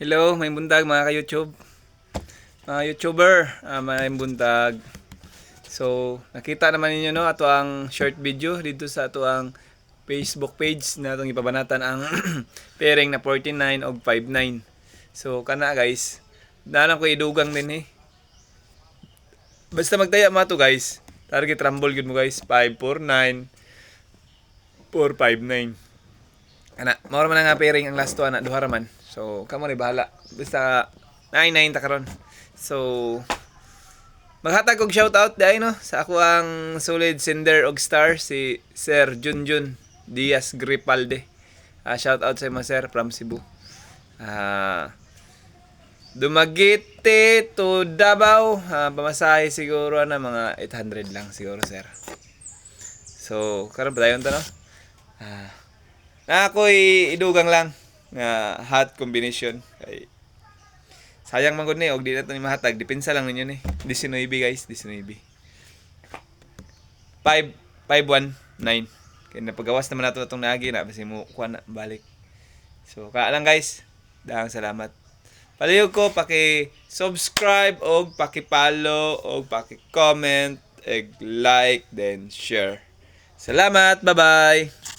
Hello, may bundag mga ka-YouTube. Mga YouTuber, may bundag. So, nakita naman ninyo no ato ang short video dito sa ato ang Facebook page na itong ipabanatan ang pairing na 49 o 59. So, kana guys, nalang ko idugang din eh. Basta magtaya mo to guys. Target rumble gud mo guys, 549 459. Ana, mao man nga pairing ang last one na duha ra man. So, kamo ni bahala. Basta 99 ta karon. So, maghatag og shoutout dai no sa ako ang solid sender og star si Sir Junjun Diaz Gripalde. Shoutout sa mo sir from Cebu. Dumaguete to Davao, pamasahe siguro na mga 800 lang siguro sir. So, karon pa dayon ta no. Na ako'y idugang lang nga hot combination kay sayang man gud ni og di na to ni mahatag, depensa lang ninyo ni 19 guys, 19 519 kay napagawas naman nato atong naagi na basi mo kuha na balik. So ka lang guys, daghang salamat. Palihog ko paki-subscribe og paki-follow og paki-comment, like then share. Salamat, bye-bye.